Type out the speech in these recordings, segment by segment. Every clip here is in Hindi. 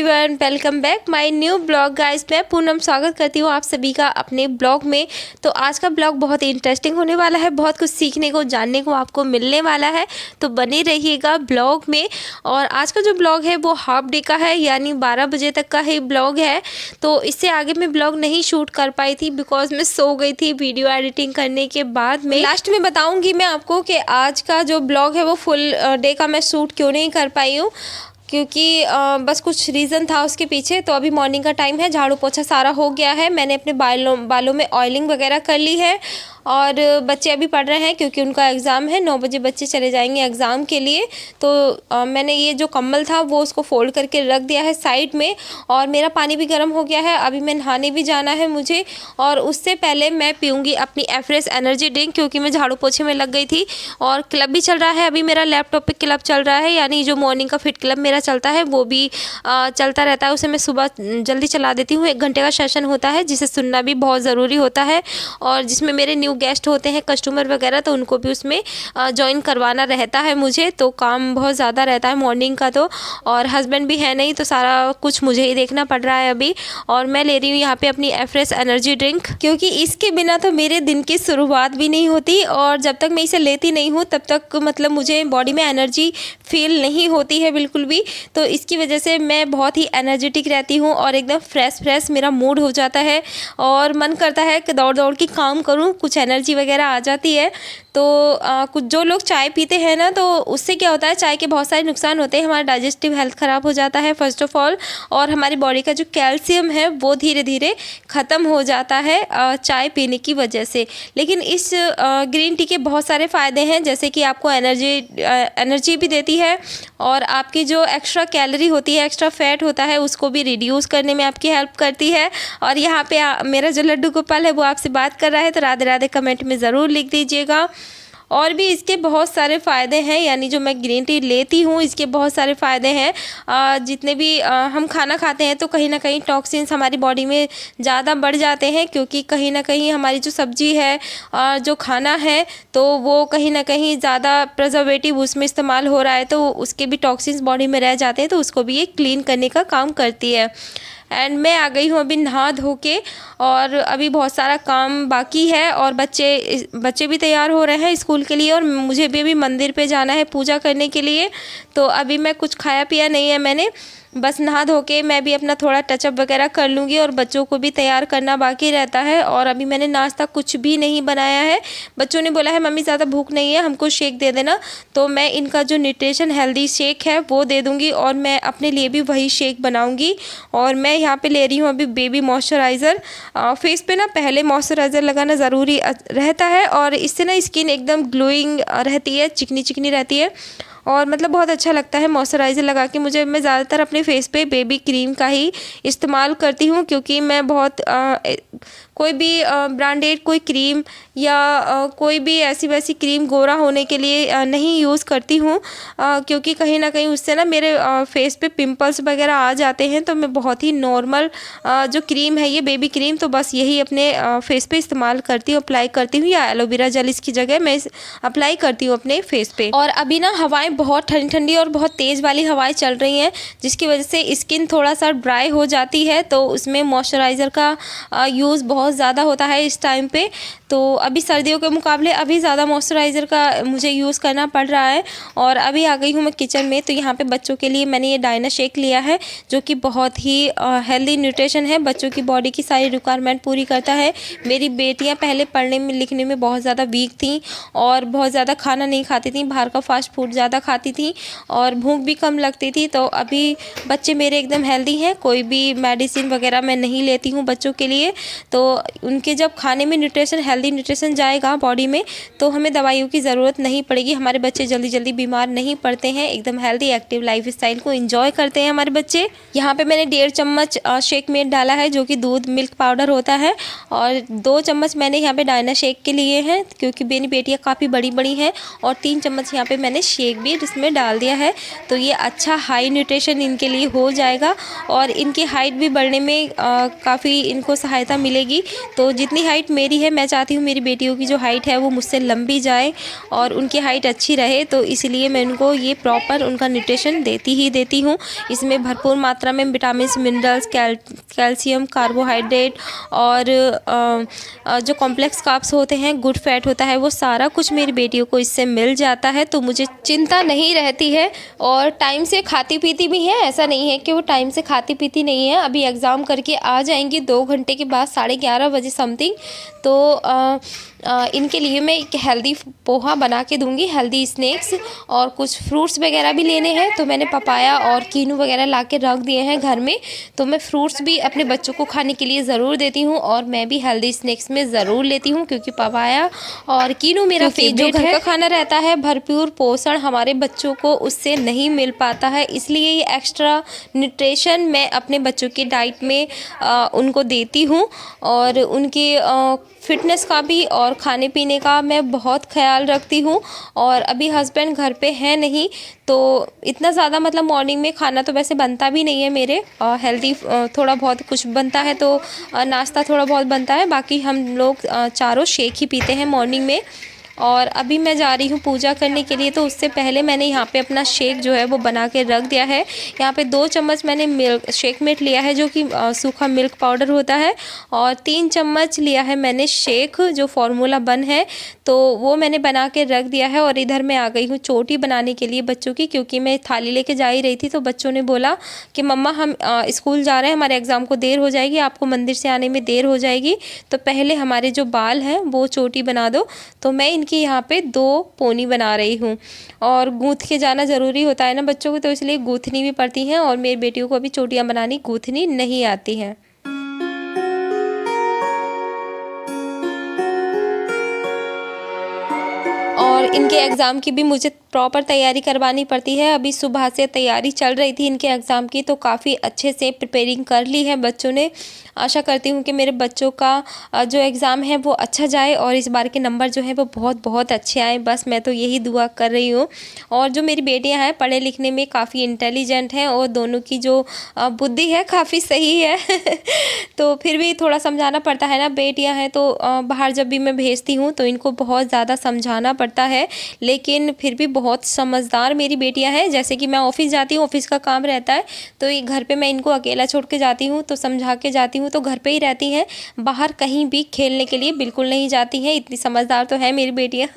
Everyone, welcome back my new blog guys. मैं पूनम स्वागत करती हूँ आप सभी का अपने ब्लॉग में। तो आज का ब्लॉग बहुत ही इंटरेस्टिंग होने वाला है, बहुत कुछ सीखने को जानने को आपको मिलने वाला है, तो बने रहिएगा ब्लॉग में। और आज का जो ब्लॉग है वो हाफ डे का है, यानी 12 बजे तक का ही ब्लॉग है। तो इससे आगे मैं ब्लॉग नहीं शूट कर पाई थी बिकॉज मैं सो गई थी वीडियो एडिटिंग करने के बाद में। लास्ट में बताऊँगी मैं आपको कि आज का जो ब्लॉग है वो फुल डे का मैं शूट क्यों नहीं कर पाई हूँ, क्योंकि बस कुछ रीज़न था उसके पीछे। तो अभी मॉर्निंग का टाइम है, झाड़ू पोछा सारा हो गया है, मैंने अपने बालों में ऑयलिंग वगैरह कर ली है। और बच्चे अभी पढ़ रहे हैं क्योंकि उनका एग्ज़ाम है, 9 बजे बच्चे चले जाएंगे एग्ज़ाम के लिए। तो मैंने ये जो कंबल था वो उसको फ़ोल्ड करके रख दिया है साइड में। और मेरा पानी भी गर्म हो गया है, अभी मैं नहाने भी जाना है मुझे। और उससे पहले मैं पीऊँगी अपनी एफरेश एनर्जी ड्रिंक, क्योंकि मैं झाड़ू पोछे में लग गई थी। और क्लब भी चल रहा है, अभी मेरा लैपटॉप पे क्लब चल रहा है, यानी जो मॉर्निंग का फिट क्लब मेरा चलता है वो भी चलता रहता है। उसे मैं सुबह जल्दी चला देती हूँ, 1 घंटे का सेशन होता है जिसे सुनना भी बहुत ज़रूरी होता है। और जिसमें मेरे न्यू गेस्ट होते हैं, कस्टमर वगैरह, तो उनको भी उसमें ज्वाइन करवाना रहता है मुझे। तो काम बहुत ज़्यादा रहता है मॉर्निंग का तो। और हस्बैंड भी है नहीं, तो सारा कुछ मुझे ही देखना पड़ रहा है अभी। और मैं ले रही हूँ यहाँ पे अपनी एफरेश एनर्जी ड्रिंक, क्योंकि इसके बिना तो मेरे दिन की शुरुआत भी नहीं होती। और जब तक मैं इसे लेती नहीं हूँ तब तक मतलब मुझे बॉडी में एनर्जी फील नहीं होती है बिल्कुल भी। तो इसकी वजह से मैं बहुत ही एनर्जेटिक रहती हूँ और एकदम फ्रेश मेरा मूड हो जाता है। और मन करता है कि दौड़ दौड़ के काम करूँ, कुछ एनर्जी वगैरह आ जाती है। तो कुछ जो लोग चाय पीते हैं ना, तो उससे क्या होता है, चाय के बहुत सारे नुकसान होते हैं। हमारा डाइजेस्टिव हेल्थ ख़राब हो जाता है फर्स्ट ऑफ ऑल, और हमारी बॉडी का जो कैल्शियम है वो धीरे धीरे ख़त्म हो जाता है चाय पीने की वजह से। लेकिन इस ग्रीन टी के बहुत सारे फ़ायदे हैं, जैसे कि आपको एनर्जी भी देती है, और आपकी जो एक्स्ट्रा कैलोरी होती है, एक्स्ट्रा फैट होता है, उसको भी रिड्यूस करने में आपकी हेल्प करती है। और यहाँ पे मेरा जो लड्डू गोपाल है वो आपसे बात कर रहा है, तो राधे राधे कमेंट में ज़रूर लिख दीजिएगा। और भी इसके बहुत सारे फ़ायदे हैं, यानी जो मैं ग्रीन टी लेती हूँ इसके बहुत सारे फ़ायदे हैं। जितने भी हम खाना खाते हैं तो कहीं ना कहीं टॉक्सिन्स हमारी बॉडी में ज़्यादा बढ़ जाते हैं, क्योंकि कहीं ना कहीं हमारी जो सब्ज़ी है, जो खाना है, तो वो कहीं ना कहीं ज़्यादा प्रिजर्वेटिव उसमें इस्तेमाल हो रहा है, तो उसके भी टॉक्सिन्स बॉडी में रह जाते हैं, तो उसको भी ये क्लीन करने का काम करती है। एंड मैं आ गई हूँ अभी नहा धो के, और अभी बहुत सारा काम बाकी है। और बच्चे भी तैयार हो रहे हैं स्कूल के लिए, और मुझे भी अभी मंदिर पे जाना है पूजा करने के लिए। तो अभी मैं कुछ खाया पिया नहीं है मैंने, बस नहा धो के मैं भी अपना थोड़ा टचअप वगैरह कर लूँगी, और बच्चों को भी तैयार करना बाकी रहता है। और अभी मैंने नाश्ता कुछ भी नहीं बनाया है। बच्चों ने बोला है मम्मी ज़्यादा भूख नहीं है, हमको शेक दे देना, तो मैं इनका जो न्यूट्रिशन हेल्दी शेक है वो दे दूँगी, और मैं अपने लिए भी वही शेक बनाऊँगी। और मैं यहाँ पे ले रही हूँ अभी बेबी मॉइस्चराइज़र। फेस पे ना पहले मॉइस्चराइज़र लगाना ज़रूरी रहता है, और इससे ना स्किन एकदम ग्लोइंग रहती है, चिकनी चिकनी रहती है, और मतलब बहुत अच्छा लगता है मॉइस्चराइज़र लगा के। मैं ज़्यादातर अपने फेस पे बेबी क्रीम का ही इस्तेमाल करती हूँ, क्योंकि मैं बहुत कोई भी ब्रांडेड कोई क्रीम या कोई भी ऐसी वैसी क्रीम गोरा होने के लिए नहीं यूज़ करती हूँ, क्योंकि कहीं ना कहीं उससे ना मेरे फेस पे पिंपल्स वगैरह आ जाते हैं। तो मैं बहुत ही नॉर्मल जो क्रीम है ये बेबी क्रीम, तो बस यही अपने फेस पे इस्तेमाल करती हूँ, अप्लाई करती हूँ, या एलोवेरा जेल इसकी जगह मैं अप्लाई करती हूँ अपने फेस पे। और अभी ना हवाएं बहुत ठंडी ठंडी और बहुत तेज़ वाली हवाएं चल रही हैं, जिसकी वजह से स्किन थोड़ा सा ड्राई हो जाती है, तो उसमें मॉइस्चराइज़र का यूज़ बहुत ज़्यादा होता है इस टाइम पे। तो अभी सर्दियों के मुकाबले अभी ज़्यादा मॉइस्चराइज़र का मुझे यूज़ करना पड़ रहा है। और अभी आ गई हूँ मैं किचन में, तो यहाँ पे बच्चों के लिए मैंने ये डायना शेक लिया है, जो कि बहुत ही हेल्दी न्यूट्रिशन है, बच्चों की बॉडी की सारी रिक्वायरमेंट पूरी करता है। मेरी बेटियाँ पहले पढ़ने में लिखने में बहुत ज़्यादा वीक थी, और बहुत ज़्यादा खाना नहीं खाती थी, बाहर का फास्ट फूड ज़्यादा खाती थी, और भूख भी कम लगती थी। तो अभी बच्चे मेरे एकदम हेल्दी हैं, कोई भी मेडिसिन वगैरह मैं नहीं लेती हूँ बच्चों के लिए। तो उनके जब खाने में हेल्दी न्यूट्रिशन जाएगा बॉडी में, तो हमें दवाइयों की ज़रूरत नहीं पड़ेगी। हमारे बच्चे जल्दी जल्दी बीमार नहीं पड़ते हैं, एकदम हेल्दी एक्टिव लाइफ स्टाइल को एंजॉय करते हैं हमारे बच्चे। यहाँ पे मैंने 1.5 चम्मच शेक मेड डाला है, जो कि दूध मिल्क पाउडर होता है, और 2 चम्मच मैंने यहाँ पे डायना शेक के लिए हैं, क्योंकि मेरी बेटियाँ काफ़ी बड़ी बड़ी हैं, और 3 चम्मच यहाँ पे मैंने शेक भी इसमें डाल दिया है। तो ये अच्छा हाई न्यूट्रिशन इनके लिए हो जाएगा, और इनकी हाइट भी बढ़ने में काफ़ी इनको सहायता मिलेगी। तो जितनी हाइट मेरी है, मैं चाहती हूँ मेरी बेटियों की जो हाइट है वो मुझसे लंबी जाए और उनकी हाइट अच्छी रहे, तो इसलिए मैं उनको ये प्रॉपर उनका न्यूट्रिशन देती हूँ। इसमें भरपूर मात्रा में विटामिन, मिनरल्स, कैल्शियम, कार्बोहाइड्रेट और जो कॉम्प्लेक्स कार्ब्स होते हैं, गुड फैट होता है, वो सारा कुछ मेरी बेटियों को इससे मिल जाता है, तो मुझे चिंता नहीं रहती है। और टाइम से खाती पीती भी है, ऐसा नहीं है कि वो टाइम से खाती पीती नहीं है। अभी एग्ज़ाम करके आ जाएंगी 2 घंटे के बाद 11:30 बजे समथिंग, तो इनके लिए मैं एक हेल्दी पोहा बना के दूंगी, हेल्दी स्नैक्स, और कुछ फ्रूट्स वगैरह भी लेने हैं, तो मैंने पपाया और कीनू वगैरह ला के रख दिए हैं घर में। तो मैं फ्रूट्स भी अपने बच्चों को खाने के लिए ज़रूर देती हूँ और मैं भी हेल्दी स्नैक्स में ज़रूर लेती हूँ, क्योंकि पपाया और कीनू मेरा फेवरेट है। जो घर का खाना रहता है, भरपूर पोषण हमारे बच्चों को उससे नहीं मिल पाता है, इसलिए ये एक्स्ट्रा न्यूट्रिशन मैं अपने बच्चों की डाइट में उनको देती हूँ। और उनकी फिटनेस का भी और खाने पीने का मैं बहुत ख्याल रखती हूँ। और अभी हस्बैंड घर पे हैं नहीं, तो इतना ज़्यादा मतलब मॉर्निंग में खाना तो वैसे बनता भी नहीं है मेरे, हेल्दी थोड़ा बहुत कुछ बनता है, तो नाश्ता थोड़ा बहुत बनता है, बाकी हम लोग चारों शेक ही पीते हैं मॉर्निंग में। और अभी मैं जा रही हूँ पूजा करने के लिए, तो उससे पहले मैंने यहाँ पे अपना शेक जो है वो बना के रख दिया है। यहाँ पे 2 चम्मच मैंने मिल्क शेक मेट लिया है, जो कि सूखा मिल्क पाउडर होता है, और 3 चम्मच लिया है मैंने शेक जो फार्मूला बन है, तो वो मैंने बना के रख दिया है। और इधर मैं आ गई हूँ चोटी बनाने के लिए बच्चों की, क्योंकि मैं थाली लेके जा ही रही थी, तो बच्चों ने बोला कि मम्मा हम स्कूल जा रहे हैं, हमारे एग्ज़ाम को देर हो जाएगी, आपको मंदिर से आने में देर हो जाएगी, तो पहले हमारे जो बाल हैं वो चोटी बना दो। तो मैं इनकी यहाँ पे 2 पोनी बना रही हूँ, और गूँथ के जाना ज़रूरी होता है ना बच्चों को, तो इसलिए गूँथनी भी पड़ती हैं, और मेरी बेटियों को अभी चोटियाँ बनानी गूँथनी नहीं आती हैं। और इनके एग्ज़ाम की भी मुझे प्रॉपर तैयारी करवानी पड़ती है। अभी सुबह से तैयारी चल रही थी इनके एग्ज़ाम की, तो काफ़ी अच्छे से प्रिपेयरिंग कर ली है बच्चों ने। आशा करती हूँ कि मेरे बच्चों का जो एग्ज़ाम है वो अच्छा जाए, और इस बार के नंबर जो है वो बहुत बहुत अच्छे आए, बस मैं तो यही दुआ कर रही हूँ। और जो मेरी बेटियाँ हैं पढ़ने लिखने में काफ़ी इंटेलिजेंट हैं, और दोनों की जो बुद्धि है काफ़ी सही है तो फिर भी थोड़ा समझाना पड़ता है ना, बेटियाँ हैं तो बाहर जब भी मैं भेजती हूँ तो इनको बहुत ज़्यादा समझाना पड़ता है, लेकिन फिर भी बहुत समझदार मेरी बेटियां हैं। जैसे कि मैं ऑफिस जाती हूँ, ऑफिस का काम रहता है, तो ये घर पे मैं इनको अकेला छोड़ के जाती हूँ, तो समझा के जाती हूँ, तो घर पे ही रहती हैं, बाहर कहीं भी खेलने के लिए बिल्कुल नहीं जाती हैं, इतनी समझदार तो है मेरी बेटियां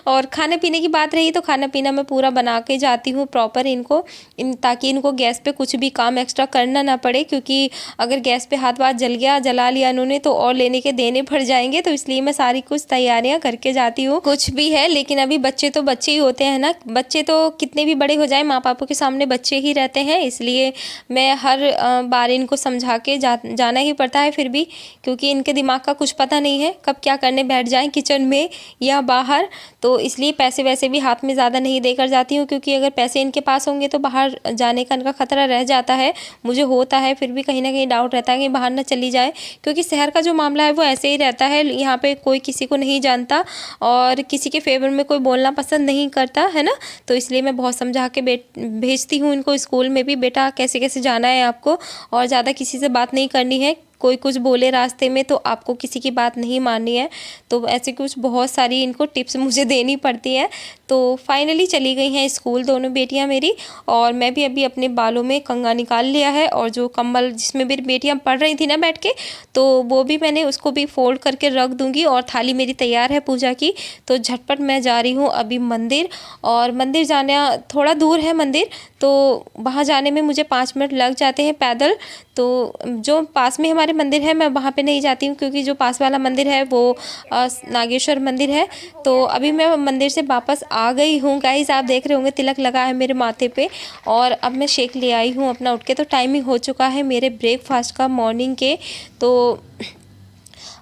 और खाने पीने की बात रही, तो खाना पीना मैं पूरा बना के जाती हूँ प्रॉपर इनको, ताकि इनको गैस पे कुछ भी काम एक्स्ट्रा करना ना पड़े, क्योंकि अगर गैस पे हाथ जला लिया इन्होंने तो और लेने के देने पड़ जाएंगे, तो इसलिए मैं सारी कुछ तैयारियां करके जाती हूँ। कुछ भी है, लेकिन अभी बच्चे तो बच्चे ही होते हैं ना, बच्चे तो कितने भी बड़े हो जाए माँ बापों के सामने बच्चे ही रहते हैं, इसलिए मैं हर बार इनको समझा के जाना ही पड़ता है फिर भी, क्योंकि इनके दिमाग का कुछ पता नहीं है कब क्या करने बैठ जाएं किचन में या बाहर, तो इसलिए पैसे वैसे भी हाथ में ज़्यादा नहीं देकर जाती हूँ, क्योंकि अगर पैसे इनके पास होंगे तो बाहर जाने का इनका खतरा रह जाता है, मुझे होता है फिर भी कहीं ना कहीं डाउट रहता है कि बाहर ना चली जाए, क्योंकि शहर का जो मामला है वो ऐसे ही रहता है, यहाँ पे कोई किसी को नहीं जानता और किसी के फेवर में कोई बोलना पसंद नहीं करता है ना, तो इसलिए मैं बहुत समझा के भेजती हूँ इनको स्कूल में भी, बेटा कैसे कैसे जाना है आपको, और ज़्यादा किसी से बात नहीं करनी है, कोई कुछ बोले रास्ते में तो आपको किसी की बात नहीं माननी है, तो ऐसे कुछ बहुत सारी इनको टिप्स मुझे देनी पड़ती है। तो फाइनली चली गई हैं स्कूल दोनों बेटियां मेरी, और मैं भी अभी अपने बालों में कंघा निकाल लिया है, और जो कंबल जिसमें मेरी बेटियां पढ़ रही थी ना बैठ के, तो वो भी मैंने उसको भी फोल्ड करके रख दूँगी, और थाली मेरी तैयार है पूजा की, तो झटपट मैं जा रही हूँ अभी मंदिर, और मंदिर जाना थोड़ा दूर है मंदिर, तो वहाँ जाने में मुझे 5 मिनट लग जाते हैं पैदल, तो जो पास में हमारे मंदिर है मैं वहाँ पे नहीं जाती हूँ, क्योंकि जो पास वाला मंदिर है वो नागेश्वर मंदिर है। तो अभी मैं मंदिर से वापस आ गई हूँ गाइस, आप देख रहे होंगे तिलक लगा है मेरे माथे पे, और अब मैं शेक ले आई हूँ अपना उठ के, तो टाइमिंग हो चुका है मेरे ब्रेकफास्ट का मॉर्निंग के, तो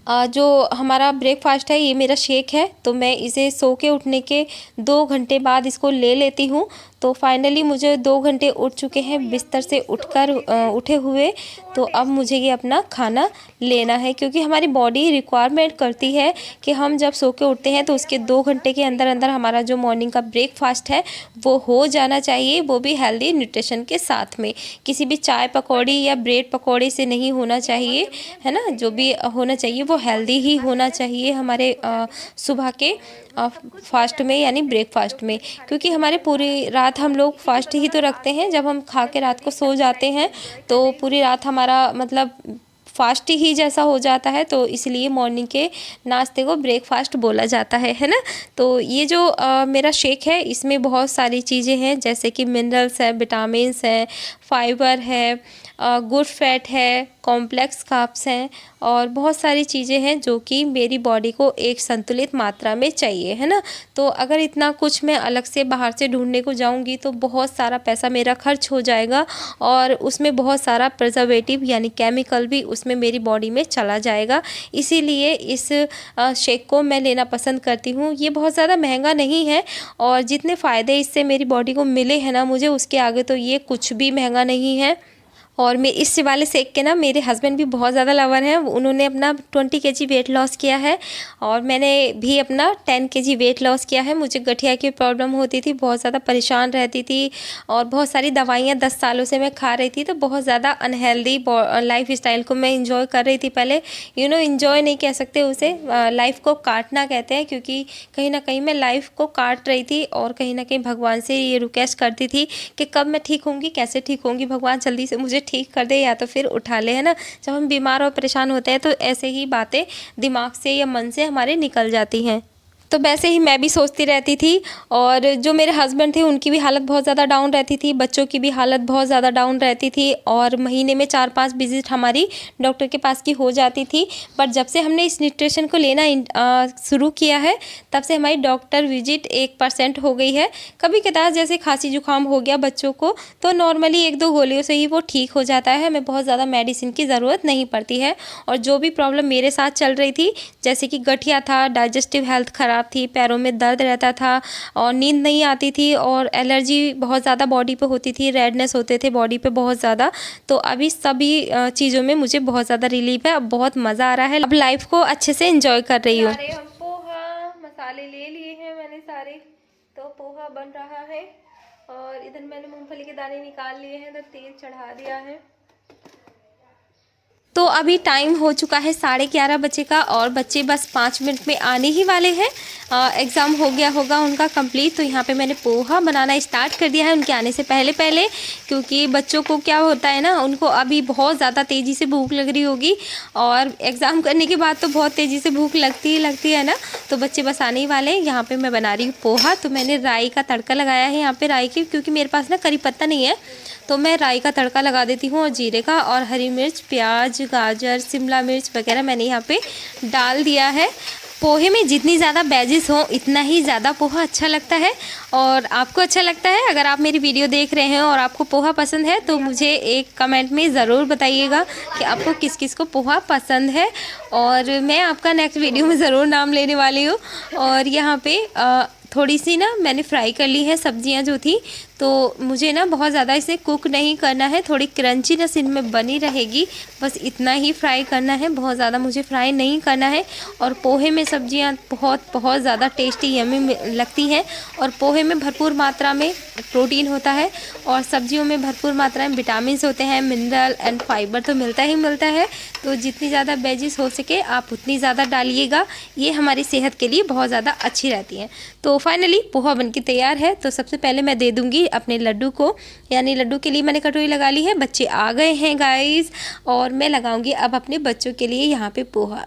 जो हमारा ब्रेकफास्ट है ये मेरा शेक है, तो मैं इसे सो के उठने के 2 घंटे बाद इसको ले लेती हूँ। तो फाइनली मुझे 2 घंटे उठ चुके हैं बिस्तर से उठे हुए। तो अब मुझे ये अपना खाना लेना है, क्योंकि हमारी बॉडी रिक्वायरमेंट करती है कि हम जब सो के उठते हैं तो उसके 2 घंटे के अंदर अंदर हमारा जो मॉर्निंग का ब्रेकफास्ट है वो हो जाना चाहिए, वो भी हेल्दी न्यूट्रिशन के साथ में। किसी भी चाय पकौड़ी या ब्रेड पकौड़े से नहीं होना चाहिए, है ना। जो भी होना चाहिए वो हेल्दी ही होना चाहिए हमारे सुबह के फास्ट में, यानी ब्रेकफास्ट में। क्योंकि हमारे पूरी रात हम लोग फास्ट ही तो रखते हैं, जब हम खा के रात को सो जाते हैं तो पूरी रात हमारा मतलब फास्ट ही जैसा हो जाता है। तो इसलिए मॉर्निंग के नाश्ते को ब्रेकफास्ट बोला जाता है ना। तो ये जो मेरा शेक है इसमें बहुत सारी चीज़ें हैं, जैसे कि मिनरल्स है, विटामिन्स हैं, फाइबर है, गुड फैट है, कॉम्प्लेक्स कार्ब्स हैं और बहुत सारी चीज़ें हैं जो कि मेरी बॉडी को एक संतुलित मात्रा में चाहिए, है ना। तो अगर इतना कुछ मैं अलग से बाहर से ढूंढने को जाऊंगी तो बहुत सारा पैसा मेरा खर्च हो जाएगा और उसमें बहुत सारा प्रिजर्वेटिव यानी केमिकल भी उसमें मेरी बॉडी में चला जाएगा। इसीलिए इस शेक को मैं लेना पसंद करती हूँ। ये बहुत ज़्यादा महंगा नहीं है और जितने फ़ायदे इससे मेरी बॉडी को मिले हैं ना मुझे, उसके आगे तो ये कुछ भी महंगा नहीं है। और मैं इस वाले शेक के ना मेरे हस्बैंड भी बहुत ज़्यादा लवर हैं। उन्होंने अपना 20 kg वेट लॉस किया है और मैंने भी अपना 10 kg वेट लॉस किया है। मुझे गठिया की प्रॉब्लम होती थी, बहुत ज़्यादा परेशान रहती थी और बहुत सारी दवाइयाँ 10 सालों से मैं खा रही थी। तो बहुत ज़्यादा अनहेल्दी लाइफ स्टाइल को मैं इंजॉय कर रही थी पहले। इंजॉय नहीं कह सकते उसे, लाइफ को काटना कहते हैं, क्योंकि कहीं ना कहीं मैं लाइफ को काट रही थी और कहीं ना कहीं भगवान से ये रिक्वेस्ट करती थी कि कब मैं ठीक होंगी, कैसे ठीक होंगी, भगवान जल्दी से मुझे ठीक कर दे या तो फिर उठा ले, है ना। जब हम बीमार और परेशान होते हैं तो ऐसे ही बातें दिमाग से या मन से हमारे निकल जाती हैं। तो वैसे ही मैं भी सोचती रहती थी और जो मेरे हस्बैंड थे उनकी भी हालत बहुत ज़्यादा डाउन रहती थी, बच्चों की भी हालत बहुत ज़्यादा डाउन रहती थी और महीने में 4-5 विजिट हमारी डॉक्टर के पास की हो जाती थी। पर जब से हमने इस न्यूट्रिशन को लेना शुरू किया है तब से हमारी डॉक्टर विजिट 1% हो गई है। कभी कदार जैसे खांसी जुकाम हो गया बच्चों को तो नॉर्मली 1-2 गोलियों से ही वो ठीक हो जाता है, हमें बहुत ज़्यादा मेडिसिन की ज़रूरत नहीं पड़ती है। और जो भी प्रॉब्लम मेरे साथ चल रही थी, जैसे कि गठिया था, डाइजेस्टिव हेल्थ ख़राब थी, पैरों में दर्द रहता था और नींद नहीं आती थी और एलर्जी बहुत ज़्यादा बॉडी पे होती थी, रेडनेस होते थे बॉडी पे बहुत ज़्यादा। तो अभी सभी चीज़ों में मुझे बहुत ज़्यादा रिलीफ है, अब बहुत मज़ा आ रहा है, अब लाइफ को अच्छे से एंजॉय कर रही हूँ। हम पोहा मसाले ले लिए हैं मैंने सारे, तो पोहा बन रहा है और इधर मैंने मूंगफली के दाने निकाल लिए हैं, तो तेल चढ़ा दिया है। तो अभी टाइम हो चुका है 11:30 बजे का और बच्चे बस 5 मिनट में आने ही वाले हैं। एग्ज़ाम हो गया होगा उनका कंप्लीट। तो यहाँ पे मैंने पोहा बनाना स्टार्ट कर दिया है उनके आने से पहले पहले, क्योंकि बच्चों को क्या होता है ना, उनको अभी बहुत ज़्यादा तेज़ी से भूख लग रही होगी और एग्ज़ाम करने के बाद तो बहुत तेज़ी से भूख लगती है ना। तो बच्चे बस आने ही वाले हैं। यहाँ पर मैं बना रही हूँ पोहा। तो मैंने राई का तड़का लगाया है यहाँ पर, राई की, क्योंकि मेरे पास ना करी पत्ता नहीं है तो मैं राई का तड़का लगा देती हूँ और जीरे का, और हरी मिर्च, प्याज, गाजर, शिमला मिर्च वगैरह मैंने यहाँ पे डाल दिया है। पोहे में जितनी ज़्यादा वेजिस हो इतना ही ज़्यादा पोहा अच्छा लगता है और आपको अच्छा लगता है। अगर आप मेरी वीडियो देख रहे हैं और आपको पोहा पसंद है तो मुझे एक कमेंट में ज़रूर बताइएगा कि आपको किस किस को पोहा पसंद है और मैं आपका नेक्स्ट वीडियो में ज़रूर नाम लेने वाली हूँ। और यहाँ पे थोड़ी सी ना मैंने फ्राई कर ली है सब्जियां जो थी, तो मुझे ना बहुत ज़्यादा इसे कुक नहीं करना है, थोड़ी क्रंचीनेस इनमें बनी रहेगी, बस इतना ही फ्राई करना है, बहुत ज़्यादा मुझे फ्राई नहीं करना है। और पोहे में सब्जियां बहुत ज़्यादा टेस्टी यम्मी लगती हैं और पोहे में भरपूर मात्रा में प्रोटीन होता है और सब्जियों में भरपूर मात्रा में विटामिन होते हैं, मिनरल एंड फाइबर तो मिलता ही मिलता है। तो जितनी ज़्यादा वेजिस हो सके आप उतनी ज़्यादा डालिएगा, ये हमारी सेहत के लिए बहुत ज़्यादा अच्छी रहती हैं। तो फाइनली पोहा बनके तैयार है। तो सबसे पहले मैं दे दूंगी अपने लड्डू को, यानी लड्डू के लिए मैंने कटोरी लगा ली है। बच्चे आ गए हैं गाइस और मैं लगाऊंगी अब अपने बच्चों के लिए यहाँ पे पोहा।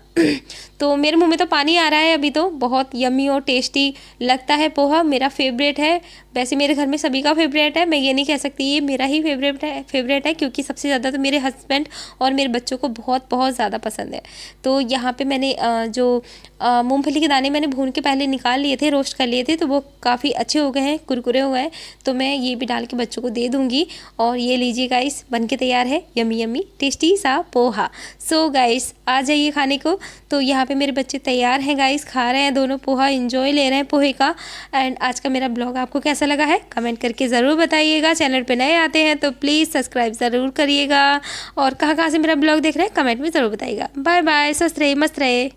तो मेरे मुंह में तो पानी आ रहा है अभी, तो बहुत यम्मी और टेस्टी लगता है पोहा, मेरा फेवरेट है। वैसे मेरे घर में सभी का फेवरेट है, मैं ये नहीं कह सकती ये मेरा ही फेवरेट है क्योंकि सबसे ज़्यादा तो मेरे हस्बैंड और मेरे बच्चों को बहुत ज़्यादा पसंद है। तो यहाँ पे मैंने जो मूंगफली के दाने मैंने भून के पहले निकाल लिए थे, रोस्ट कर लिए थे, तो वो काफ़ी अच्छे हो गए हैं, कुरकुरे हो गए हैं। तो मैं मैं ये भी डाल के बच्चों को दे दूँगी। और ये लीजिए गाइस, बन के तैयार है यमी यमी टेस्टी सा पोहा। सो गाइस आ जाइए खाने को। तो यहाँ पे मेरे बच्चे तैयार हैं गाइस, खा रहे हैं दोनों पोहा, एंजॉय ले रहे हैं पोहे का। एंड आज का मेरा ब्लॉग आपको कैसा लगा है कमेंट करके ज़रूर बताइएगा। चैनल पे नए आते हैं तो प्लीज़ सब्सक्राइब ज़रूर करिएगा। और कहाँ से मेरा ब्लॉग देख रहे हैं कमेंट में ज़रूर बताइएगा। बाय बाय, स्वस्थ रहे मस्त रहे।